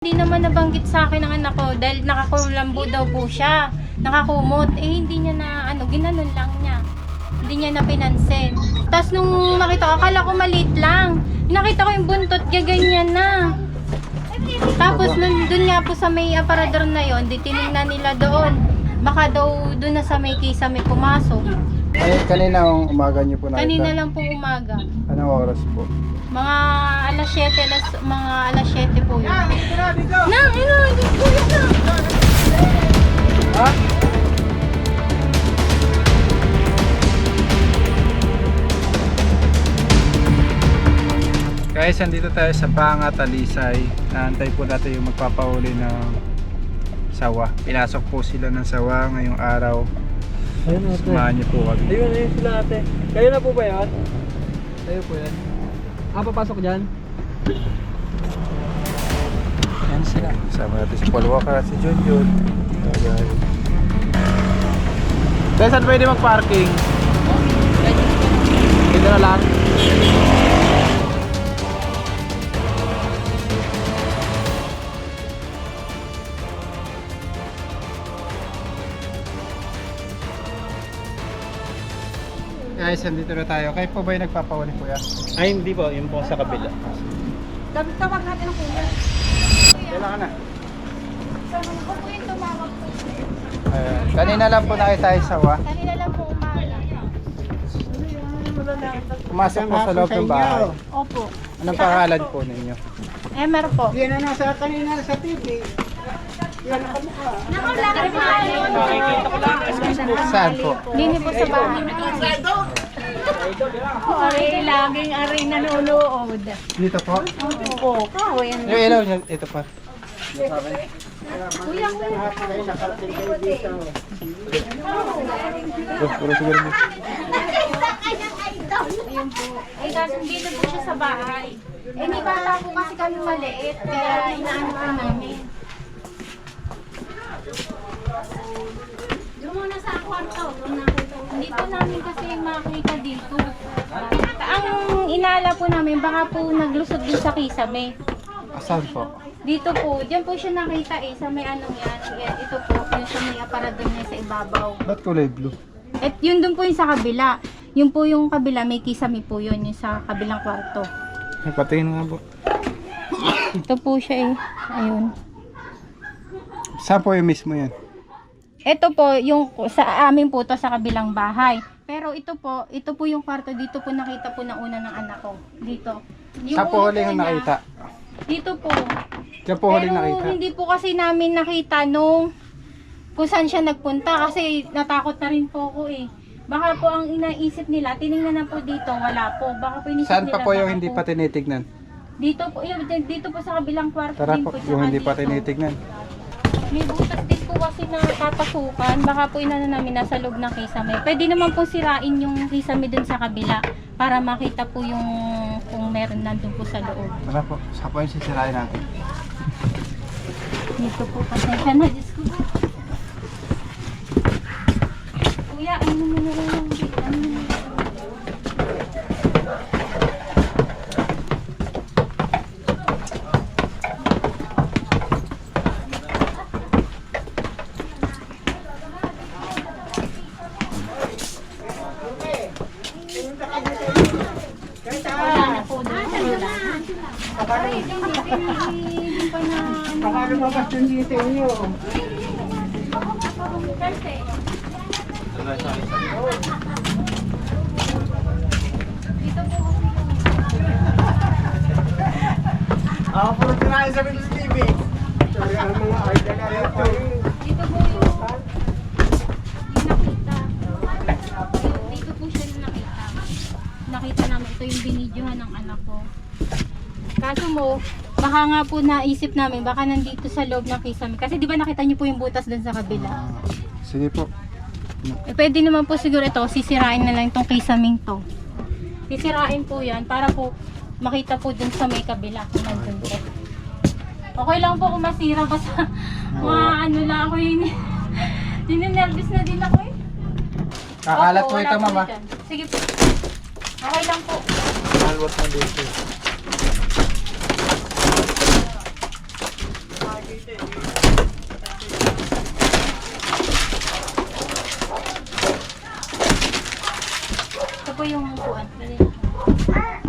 Hindi naman nabanggit sa akin ng anak ko dahil nakakulambo daw po siya. Nakakumot. Eh hindi niya na ginanon lang niya. Hindi niya na pinansin. Tapos nung makita ko, akala ko maliit lang. Nakita ko yung buntot, gaganyan na. Tapos dun nga po sa may aparador na yon, di tinignan nila doon. Baka daw doon na sa may kisame pumasok. Eh, kanina umaga niyo po nakita? Kanina lang po umaga. Anong oras po? Mga alas 7 po yun. Nang, hindi po yun na. Ha? Guys, andito tayo sa Pangat, Talisay. Naantay po natin yung magpapahuli ng sawa. Pinasok po sila ng sawa ngayong araw. Ayun ate. Samahan niyo po kami. Ayun sila ate. Kayo na po ba yan? Kayo po yan. Papasok dyan? Yan sila. Kasama natin si Paul Walker at si Junjun. Guys, saan pwede mag-parking? Dito na lang. Guys, andito na tayo. Kayo po ba yung nagpapahuli kuya? Ay hindi po, yung po sa kabila. Tawag natin ang kuya. Kailangan na. Ako po yung tumawag po. Kanina lang po nakita yung sawa. Kanina lang po umaga. Pumasok po sa loob ng bahay. Opo. Anong pangalan po ninyo? Emer po. Yan na nasa kanina sa TV. Yan ang kamukha. Nakikita ko lang sa Facebook. Saan po? Dini po sa bahay. Ari, laging ari nanonood. Dito po? Opo. Kao yan. Yung ilaw niya, ito pa. Kuya, kuya. Puro siguro dito. Ayun po. Eh, kasi dito po siya sa bahay. Eh, may bata po kasi kami maliit. Kaya inaano po namin. Doon muna sa kwarto. Hindi po namin kasi makita dito. Ang inala po namin, baka po naglusod din sa kisame. Saan po? Dito po, diyan po siya nakita sa may anong yan. Yan, ito po, yung sa may aparador niya sa ibabaw. Ba't kulay blue? At yun dun po yung sa kabila. Yun po yung kabila, may kisame po yun, yung sa kabilang kwarto. Patingin nga po. Ito po siya Ayun. Saan po yung mismo yan? Ito po, yung sa amin po to sa kabilang bahay. Pero ito po yung kwarto, dito po nakita po na una ng anak ko. Dito. Saan po ulo huling niya, nakita? Dito po. Diyan po huling Pero nakita? hindi po kasi namin nakita nung kung saan siya nagpunta kasi natakot na rin po ako Baka po ang inaisip nila, tinignan na po dito, wala po. Baka po inisip Saan nila, pa po yung baka hindi pa tinitignan? Dito po sa kabilang kwarto Tara din po, po. yung tsaka hindi pa dito. tinitignan. May butas din po kasi na papasukan. Baka po inano namin nasa loob ng kisame. Pwede naman po sirain yung kisame dun sa kabila para makita po yung kung meron nandun po sa loob. Tara po, saan po yung sisirain natin? Dito po, pasensya na. Diyos ko. Kuya, ano mo na lang yung ano mo na lang. Wala na po doon. Ay, hindi pa na... Baka lumabas yung dito nyo. Kasi, dito po kasi Ako po tinahin sa TV. Sorry, ang mga idol na ito. dito po yung nakita. Dito po siya yung nakita. Nakita namin ito yung binidyohan ng anak ko. Kaso mo, baka nga po naisip namin, baka nandito sa loob ng kisame. Kasi di ba nakita niyo po yung butas dun sa kabila? Sige po. Eh, pwede naman po siguro ito, sisirain na lang itong kisaming to. Sisirain po yan para po makita po dun sa may kabila kung nandun po. Okay lang po kung masira basta ano lang ako yun. Nervous na din ako Kakalat Opo, po wala ito mama. dyan. Sige po. Okay lang po. Kalwat na dito. Ito po yung upuan.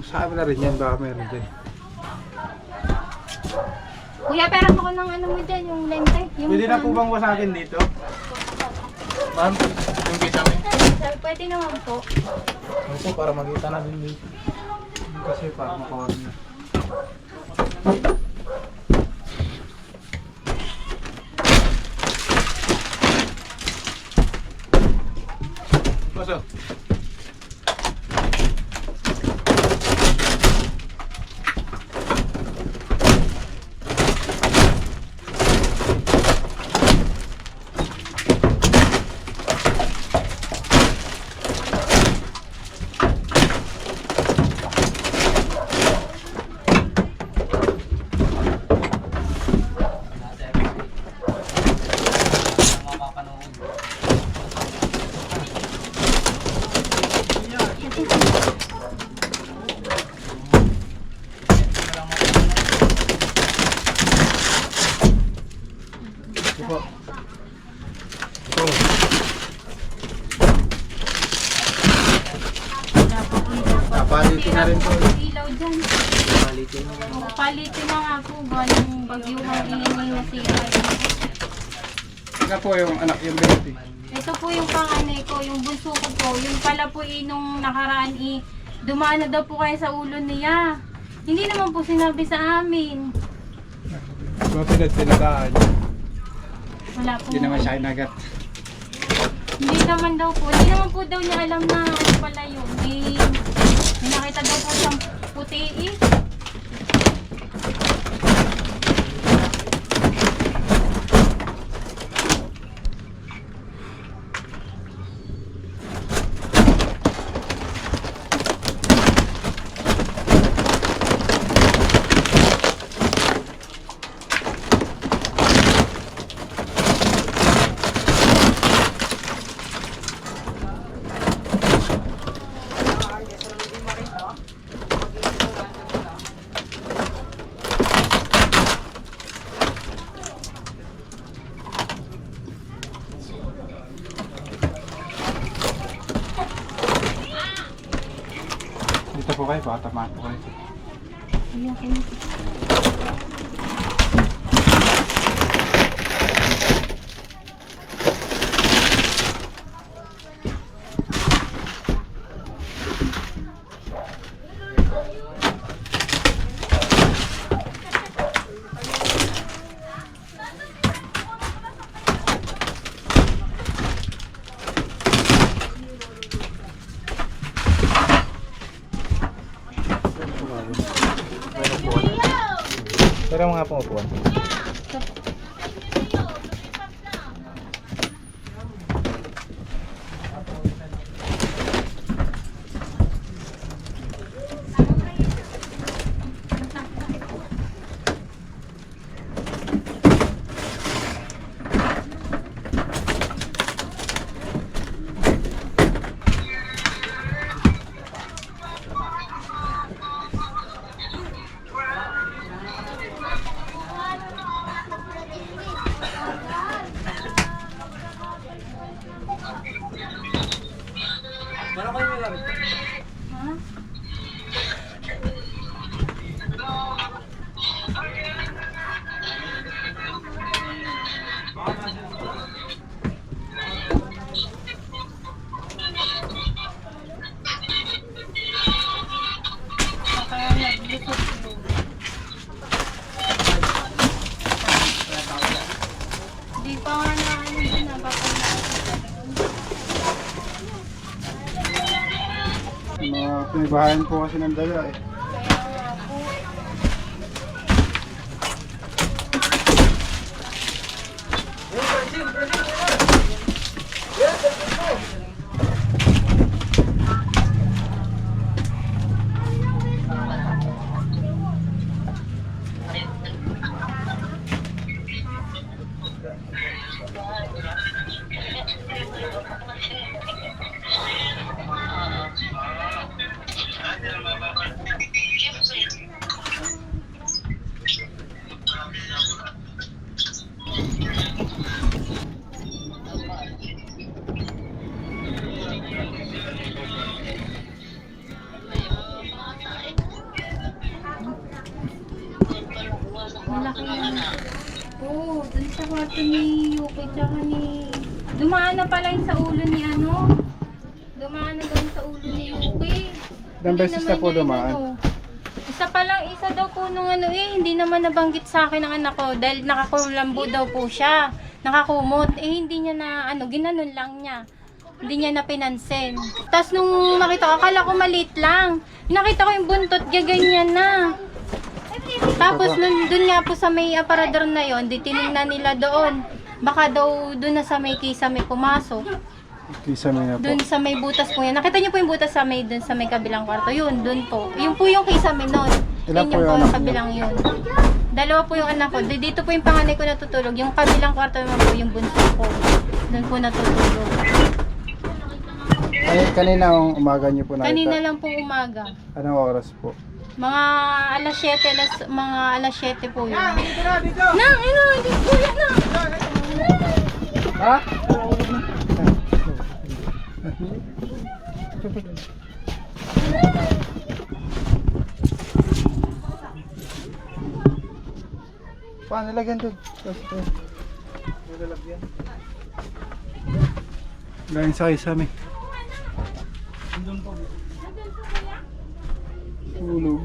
Sabi na rin yan, baka meron din. Kuya, pero ako ng ano mo dyan, yung lente. Yung Pwede na po bang wasagin dito? Ma'am, yung kita mo. Pwede naman po. Opo, para makita na din dito. Kasi para makawag na. Paso. Opo. Ito. Napalitin na rin po. Ilaw dyan. Palitin na nga po. Galing bagyong hangin na sira. Ika po yung anak, yung baby. Ito po yung panganay ko, yung bunso ko po. Yung pala po nung nakaraan dumaan na daw po kayo sa ulo niya. Hindi naman po sinabi sa amin. Mga pinagpinadaan. Wala po. Hindi naman siya inagat. Hindi naman daw po. Hindi naman po daw niya alam na ano pala yun. May nakita daw po siyang puti eh. Dito po kayo, baka tamaan po kayo. Ayan po. Pero mga po upuan. Meron kayo may gamit? Ha? Baka naglusot mo. Di pa nga na ano din na baka Mga pinibahayan po kasi ng daga eh. kaya nga po. Oo, dun sa kwarto ni Yuki tsaka ni... Dumaan na pala yun sa ulo ni ano. Dumaan na doon sa ulo ni Yuki. Ilang Hindi beses naman na po niya yun, dumaan? ano. Isa pa lang, isa daw po nung ano hindi naman nabanggit sa akin ng anak ko dahil nakakulambo daw po siya. Nakakumot. Hindi niya na ano, ginanon lang niya. Hindi niya na pinansin. Tapos nung makita ko, akala ko maliit lang. Nakita ko yung buntot, gaganyan na. Tapos dun nga po sa may aparador na yon, di tinignan nila doon. Baka daw doon na sa may kisame pumasok. Kisame na po. Doon sa may butas po yan. Nakita niyo po yung butas sa may doon sa may kabilang kwarto. Yun, doon po. Yun po yung kisame nun. Ilan Yun po yung yung po anak yung kabilang yun. Dalawa po yung anak ko. Dito po yung panganay ko natutulog. Yung kabilang kwarto naman po yung bunso ko. Doon po natutulog. Ay, kanina umaga niyo po nakita? Kanina lang po umaga. Anong oras po? Mga alas 7 po yun. Nang, ino, hindi po yan na. Ha? Paano lagyan doon? Galing sa kisame. Tulog.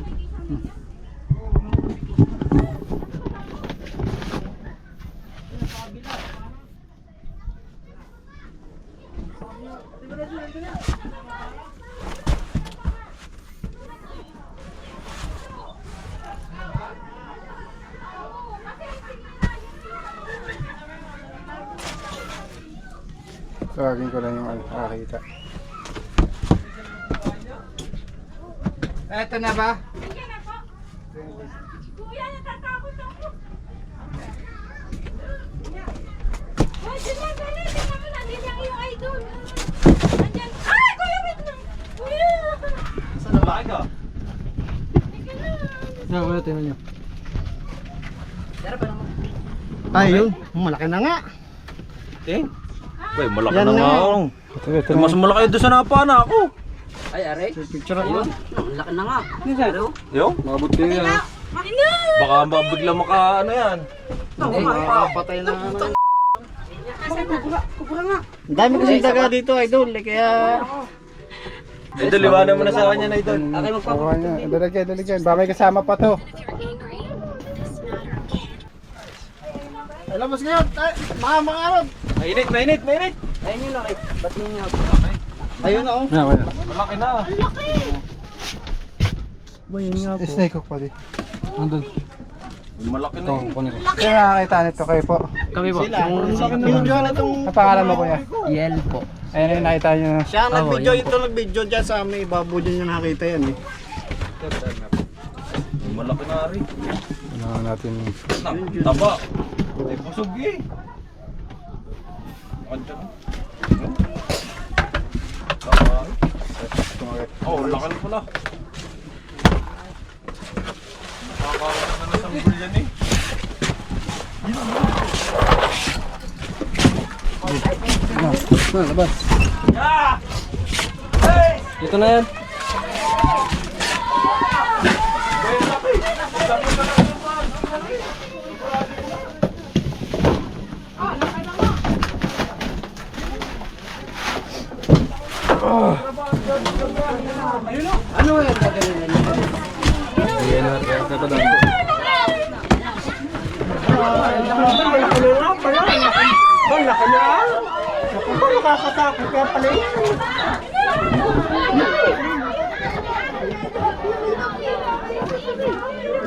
Tawagin ko lang yung nakakita. Eto na ba? Kuya, natatakot ako. Hoy, dyan dali. Tingnan mo na. Diyan yung idol. Andyan. Ay, kuya, wait lang. Kuya. Saan na ba ka? Na, wala, tingnan nyo. Ay, yun. Malaki na nga. Uy, malaki Yan na na. nga ako. Ito Mas malaki doon sa napana ako. Ay, aray. picture ako. Laki na nga. Yo, Mabot din yan. baka bigla maka ano yan. Patay na nga. Ang dami kasi daga dito, idol. Kaya... Ito, liwanag mo na sa kanya na ito. Okay, Kuha niya. Daligyan. Baka may kasama pa to. Alam mo ngayon, mga arod. Mainit, mainit, mainit. Ayun yun, okay. Ba't yung nga? Ayun na, oh. Malaki na. Ba, yun nga po. Snake hook pa di. Nandun. Malaki na. Kaya nakakita nito kayo po. Kami po. Yung na itong... Ang pangalan mo kuya? Yel po. Ayun yung nakita nyo. Siya ang nag-video, ito nag-video dyan sa amin. Ibabo dyan yung nakita yan eh. Malaki na rin. Ano natin. Taba. Ay, busog eh. Andiyan. Taba. Oh, laki na pala. Nakakaroon na ng sanggol yan eh. Labas. Ito na yan. Ano yan gagawin na niya? Ayan na, kaya ito lang. Laki na! Ako nakakatakot kaya pala yun.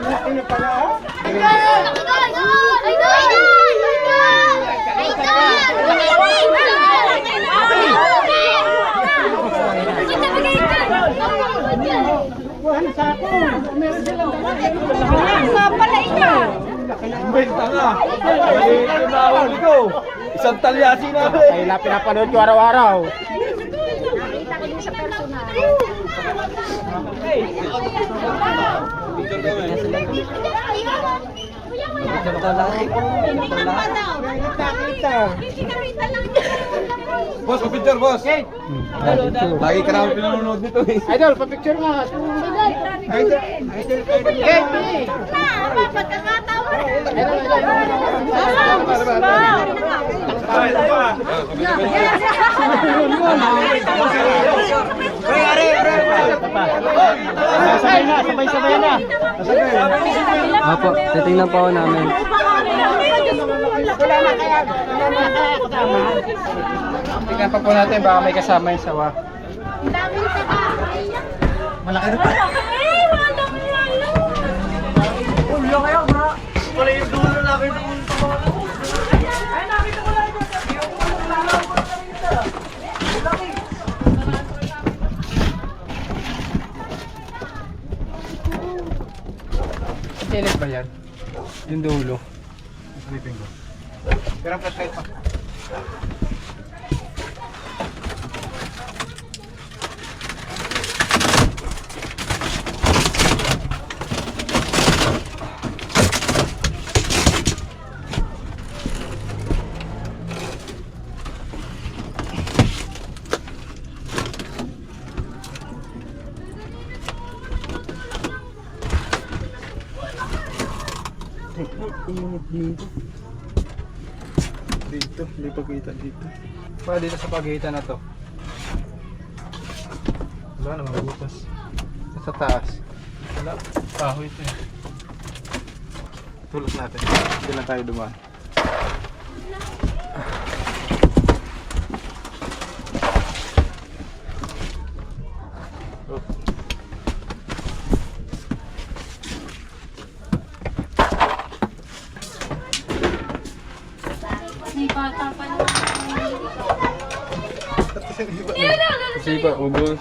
Laki na pala ah. Buwan sa ako. Meron silang Benta nga. Ay, nahuli ko. Isang talyasi na rin. Kaya na pinapanood ko araw-araw. Boss, pa-picture, boss. Lagi ka namin pinanonood nito eh. Idol, pa-picture nga. Idol. Pagkakatawa Sabay na. Opo, titingnan po ako namin. Tingnan pa po natin, baka may kasama yung sawa. Malaki na pa. Ulo kayo, bro. Wala yung dulo namin. Kailan ba yan? Yung dulo. Silipin ko. Pero ang flashlight pa. Dito, hindi pagitan dito. Para dito sa pagitan na to. Wala naman butas. Sa taas. Wala. Kahoy ito eh. Tulak natin. Hindi lang tayo dumaan. Oh. May bata pa naman. Kasi pa, ubos.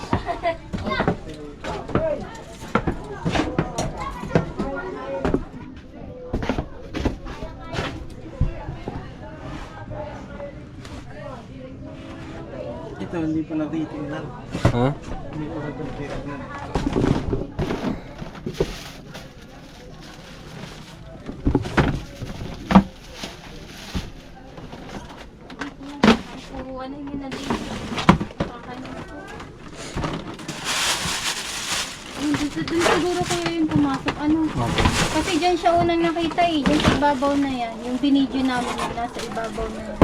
Ito, hindi pa natitingnan. Ha? Hindi pa natitingnan. Puro ano yun na dito. Kakainin ko. Dun siguro kaya yung pumasok. Ano? Kasi dyan siya unang nakita eh. Dyan sa ibabaw na yan. Yung binidyo namin yung nasa ibabaw na yan.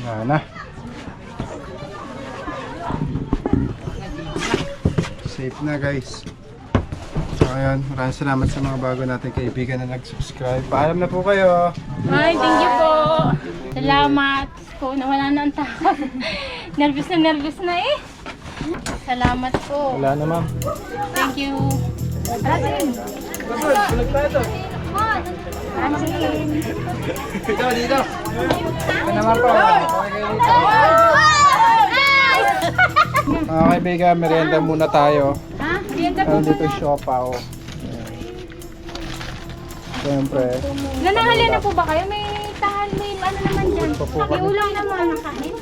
Wala na. Safe na guys. So ayun, maraming salamat sa mga bago nating kaibigan na nag-subscribe. Paalam na po kayo. Ay, thank you po. Salamat. Ko, nawala na ang takot. Nervous na eh. Salamat po. Wala na ma'am. Thank you. Rasin. Rasin. Dito. Ito naman po. Mga kaibigan, merienda muna tayo. Ha? Rienda po Dito pala. yung siopaw. Siyempre. Nanahali na po ba kayo? May tahal, may ano naman dyan. Opo, May kami. ulam naman. Nakain.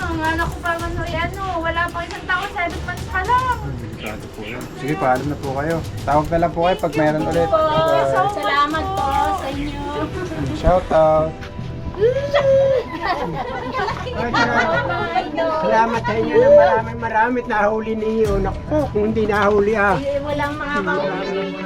Ang anak ko pa man ano, wala pa isang taon, 7 months pa lang. Sige, paalam na po kayo. Tawag na lang po kayo pag mayroon ulit. Salamat po sa inyo. Shout out. Salamat sa inyo ng maraming nahuli ninyo. Naku, kung hindi nahuli Walang makakahuli.